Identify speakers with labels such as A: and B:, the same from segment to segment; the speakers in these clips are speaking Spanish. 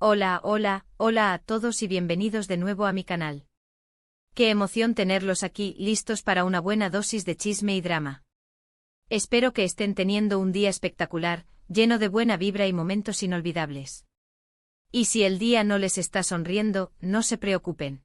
A: Hola a todos y bienvenidos de nuevo a mi canal. Qué emoción tenerlos aquí, listos para una buena dosis de chisme y drama. Espero que estén teniendo un día espectacular, lleno de buena vibra y momentos inolvidables. Y si el día no les está sonriendo, no se preocupen.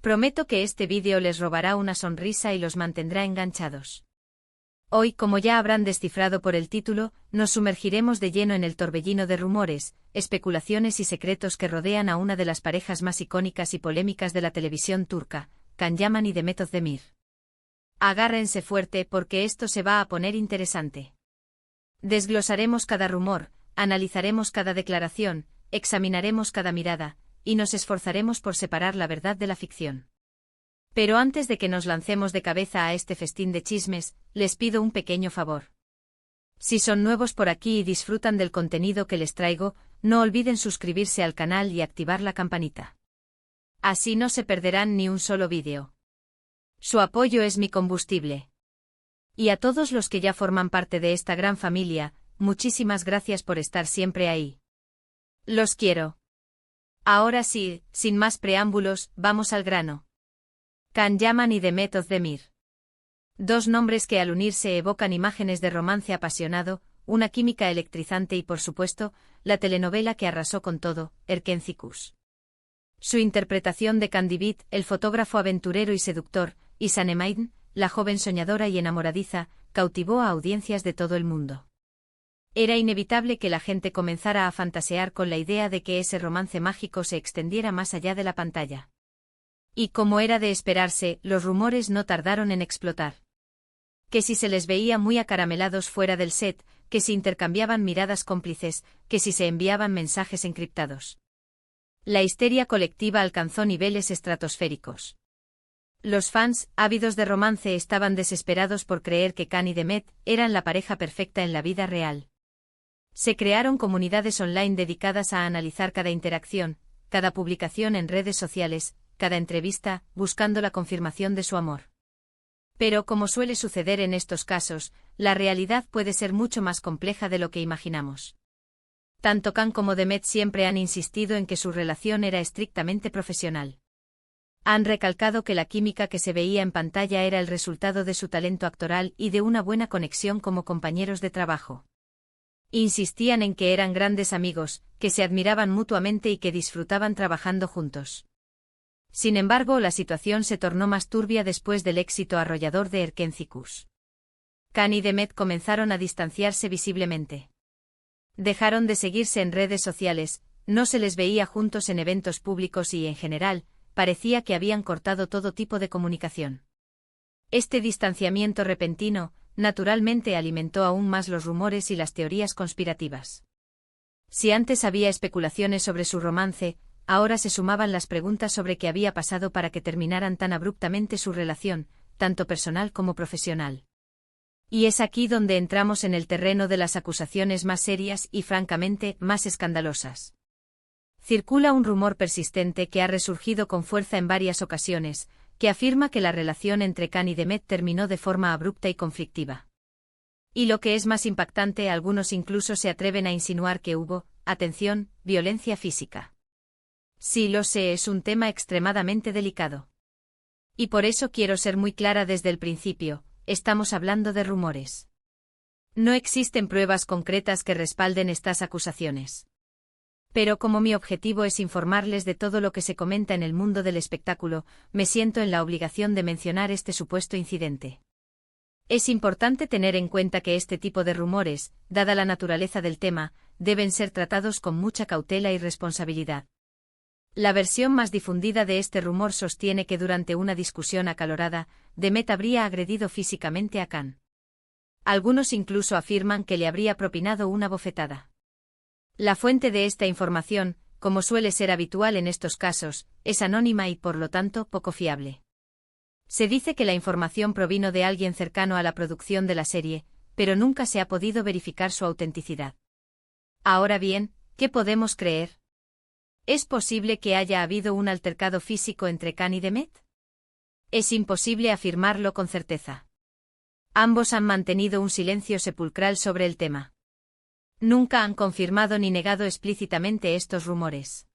A: Prometo que este vídeo les robará una sonrisa y los mantendrá enganchados. Hoy, como ya habrán descifrado por el título, nos sumergiremos de lleno en el torbellino de rumores, especulaciones y secretos que rodean a una de las parejas más icónicas y polémicas de la televisión turca, Can Yaman y Demet Özdemir. Agárrense fuerte porque esto se va a poner interesante. Desglosaremos cada rumor, analizaremos cada declaración, examinaremos cada mirada, y nos esforzaremos por separar la verdad de la ficción. Pero antes de que nos lancemos de cabeza a este festín de chismes, les pido un pequeño favor. Si son nuevos por aquí y disfrutan del contenido que les traigo, no olviden suscribirse al canal y activar la campanita. Así no se perderán ni un solo vídeo. Su apoyo es mi combustible. Y a todos los que ya forman parte de esta gran familia, muchísimas gracias por estar siempre ahí. Los quiero. Ahora sí, sin más preámbulos, vamos al grano. Can Yaman y Demet Özdemir. Dos nombres que al unirse evocan imágenes de romance apasionado, una química electrizante y por supuesto, la telenovela que arrasó con todo, Erkenci. Su interpretación de Candibit, el fotógrafo aventurero y seductor, y Sanem, la joven soñadora y enamoradiza, cautivó a audiencias de todo el mundo. Era inevitable que la gente comenzara a fantasear con la idea de que ese romance mágico se extendiera más allá de la pantalla. Y como era de esperarse, los rumores no tardaron en explotar. Que si se les veía muy acaramelados fuera del set, que si intercambiaban miradas cómplices, que si se enviaban mensajes encriptados. La histeria colectiva alcanzó niveles estratosféricos. Los fans, ávidos de romance, estaban desesperados por creer que Can y Demet eran la pareja perfecta en la vida real. Se crearon comunidades online dedicadas a analizar cada interacción, cada publicación en redes sociales, cada entrevista, buscando la confirmación de su amor. Pero como suele suceder en estos casos, la realidad puede ser mucho más compleja de lo que imaginamos. Tanto Can como Demet siempre han insistido en que su relación era estrictamente profesional. Han recalcado que la química que se veía en pantalla era el resultado de su talento actoral y de una buena conexión como compañeros de trabajo. Insistían en que eran grandes amigos, que se admiraban mutuamente y que disfrutaban trabajando juntos. Sin embargo, la situación se tornó más turbia después del éxito arrollador de Erkenci. Can y Demet comenzaron a distanciarse visiblemente. Dejaron de seguirse en redes sociales, no se les veía juntos en eventos públicos y, en general, parecía que habían cortado todo tipo de comunicación. Este distanciamiento repentino, naturalmente alimentó aún más los rumores y las teorías conspirativas. Si antes había especulaciones sobre su romance, ahora se sumaban las preguntas sobre qué había pasado para que terminaran tan abruptamente su relación, tanto personal como profesional. Y es aquí donde entramos en el terreno de las acusaciones más serias y, francamente, más escandalosas. Circula un rumor persistente que ha resurgido con fuerza en varias ocasiones, que afirma que la relación entre Can y Demet terminó de forma abrupta y conflictiva. Y lo que es más impactante, algunos incluso se atreven a insinuar que hubo, atención, violencia física. Sí, lo sé, es un tema extremadamente delicado. Y por eso quiero ser muy clara desde el principio, estamos hablando de rumores. No existen pruebas concretas que respalden estas acusaciones. Pero como mi objetivo es informarles de todo lo que se comenta en el mundo del espectáculo, me siento en la obligación de mencionar este supuesto incidente. Es importante tener en cuenta que este tipo de rumores, dada la naturaleza del tema, deben ser tratados con mucha cautela y responsabilidad. La versión más difundida de este rumor sostiene que durante una discusión acalorada, Demet habría agredido físicamente a Can. Algunos incluso afirman que le habría propinado una bofetada. La fuente de esta información, como suele ser habitual en estos casos, es anónima y por lo tanto poco fiable. Se dice que la información provino de alguien cercano a la producción de la serie, pero nunca se ha podido verificar su autenticidad. Ahora bien, ¿qué podemos creer? ¿Es posible que haya habido un altercado físico entre Can y Demet? Es imposible afirmarlo con certeza. Ambos han mantenido un silencio sepulcral sobre el tema. Nunca han confirmado ni negado explícitamente estos rumores.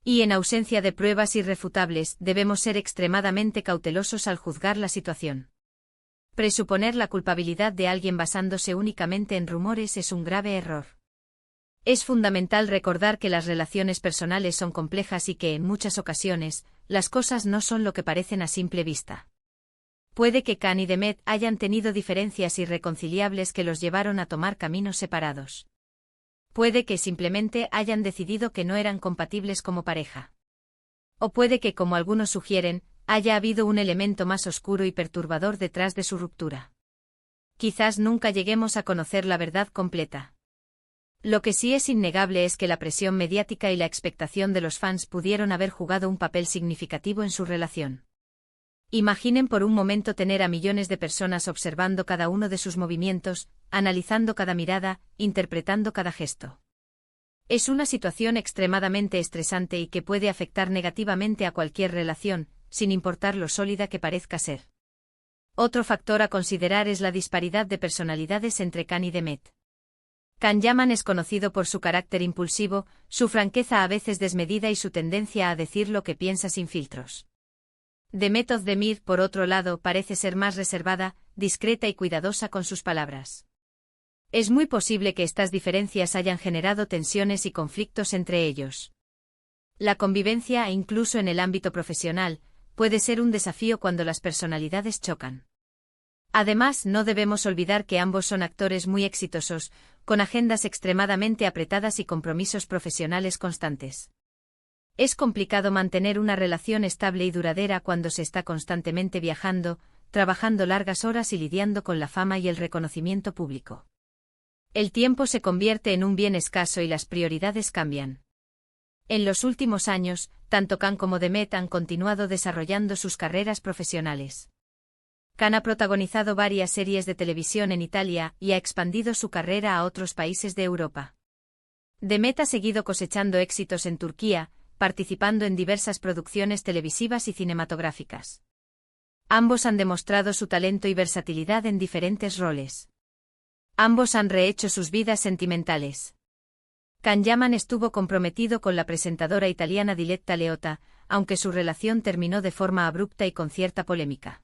A: Y en ausencia de pruebas irrefutables, debemos ser extremadamente cautelosos al juzgar la situación. Presuponer la culpabilidad de alguien basándose únicamente en rumores es un grave error. Es fundamental recordar que las relaciones personales son complejas y que, en muchas ocasiones, las cosas no son lo que parecen a simple vista. Puede que Khan y Demet hayan tenido diferencias irreconciliables que los llevaron a tomar caminos separados. Puede que simplemente hayan decidido que no eran compatibles como pareja. O puede que, como algunos sugieren, haya habido un elemento más oscuro y perturbador detrás de su ruptura. Quizás nunca lleguemos a conocer la verdad completa. Lo que sí es innegable es que la presión mediática y la expectación de los fans pudieron haber jugado un papel significativo en su relación. Imaginen por un momento tener a millones de personas observando cada uno de sus movimientos, analizando cada mirada, interpretando cada gesto. Es una situación extremadamente estresante y que puede afectar negativamente a cualquier relación, sin importar lo sólida que parezca ser. Otro factor a considerar es la disparidad de personalidades entre Khan y Demet. Khan Yaman es conocido por su carácter impulsivo, su franqueza a veces desmedida y su tendencia a decir lo que piensa sin filtros. Demet Özdemir, por otro lado, parece ser más reservada, discreta y cuidadosa con sus palabras. Es muy posible que estas diferencias hayan generado tensiones y conflictos entre ellos. La convivencia, incluso en el ámbito profesional, puede ser un desafío cuando las personalidades chocan. Además, no debemos olvidar que ambos son actores muy exitosos, con agendas extremadamente apretadas y compromisos profesionales constantes. Es complicado mantener una relación estable y duradera cuando se está constantemente viajando, trabajando largas horas y lidiando con la fama y el reconocimiento público. El tiempo se convierte en un bien escaso y las prioridades cambian. En los últimos años, tanto Khan como Demet han continuado desarrollando sus carreras profesionales. Khan ha protagonizado varias series de televisión en Italia y ha expandido su carrera a otros países de Europa. Demet ha seguido cosechando éxitos en Turquía, participando en diversas producciones televisivas y cinematográficas. Ambos han demostrado su talento y versatilidad en diferentes roles. Ambos han rehecho sus vidas sentimentales. Khan Yaman estuvo comprometido con la presentadora italiana Diletta Leotta, aunque su relación terminó de forma abrupta y con cierta polémica.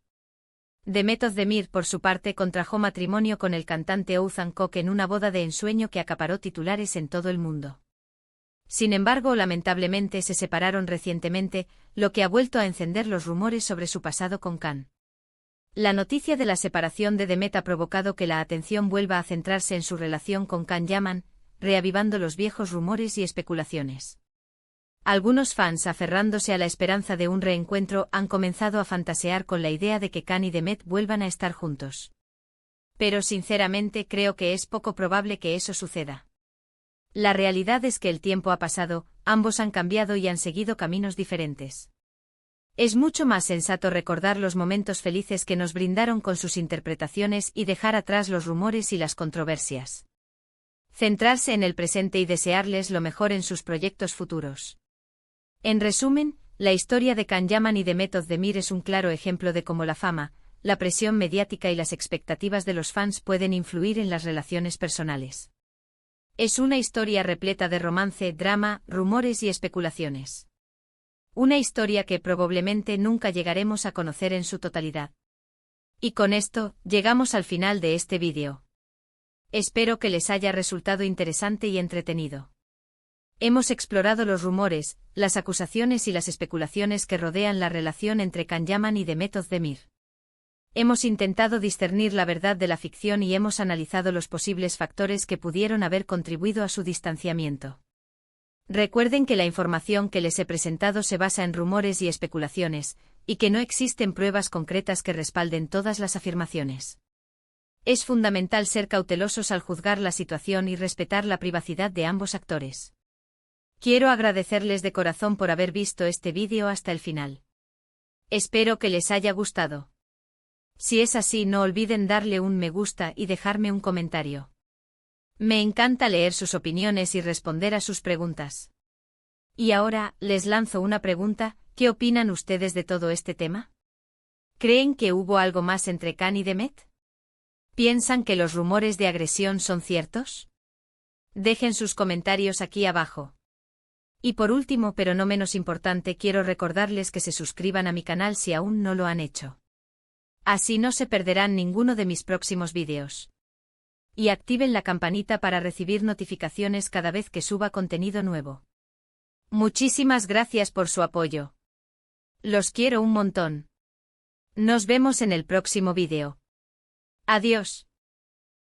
A: Demet Özdemir, por su parte, contrajo matrimonio con el cantante Oğuzhan Koç en una boda de ensueño que acaparó titulares en todo el mundo. Sin embargo, lamentablemente se separaron recientemente, lo que ha vuelto a encender los rumores sobre su pasado con Khan. La noticia de la separación de Demet ha provocado que la atención vuelva a centrarse en su relación con Khan Yaman, reavivando los viejos rumores y especulaciones. Algunos fans, aferrándose a la esperanza de un reencuentro, han comenzado a fantasear con la idea de que Khan y Demet vuelvan a estar juntos. Pero sinceramente creo que es poco probable que eso suceda. La realidad es que el tiempo ha pasado, ambos han cambiado y han seguido caminos diferentes. Es mucho más sensato recordar los momentos felices que nos brindaron con sus interpretaciones y dejar atrás los rumores y las controversias. Centrarse en el presente y desearles lo mejor en sus proyectos futuros. En resumen, la historia de Khan Yaman y Demet Özdemir es un claro ejemplo de cómo la fama, la presión mediática y las expectativas de los fans pueden influir en las relaciones personales. Es una historia repleta de romance, drama, rumores y especulaciones. Una historia que probablemente nunca llegaremos a conocer en su totalidad. Y con esto, llegamos al final de este vídeo. Espero que les haya resultado interesante y entretenido. Hemos explorado los rumores, las acusaciones y las especulaciones que rodean la relación entre Khan Yaman y Demet Özdemir. Hemos intentado discernir la verdad de la ficción y hemos analizado los posibles factores que pudieron haber contribuido a su distanciamiento. Recuerden que la información que les he presentado se basa en rumores y especulaciones, y que no existen pruebas concretas que respalden todas las afirmaciones. Es fundamental ser cautelosos al juzgar la situación y respetar la privacidad de ambos actores. Quiero agradecerles de corazón por haber visto este vídeo hasta el final. Espero que les haya gustado. Si es así, no olviden darle un me gusta y dejarme un comentario. Me encanta leer sus opiniones y responder a sus preguntas. Y ahora, les lanzo una pregunta: ¿qué opinan ustedes de todo este tema? ¿Creen que hubo algo más entre Khan y Demet? ¿Piensan que los rumores de agresión son ciertos? Dejen sus comentarios aquí abajo. Y por último, pero no menos importante, quiero recordarles que se suscriban a mi canal si aún no lo han hecho. Así no se perderán ninguno de mis próximos vídeos. Y activen la campanita para recibir notificaciones cada vez que suba contenido nuevo. Muchísimas gracias por su apoyo. Los quiero un montón. Nos vemos en el próximo vídeo. Adiós.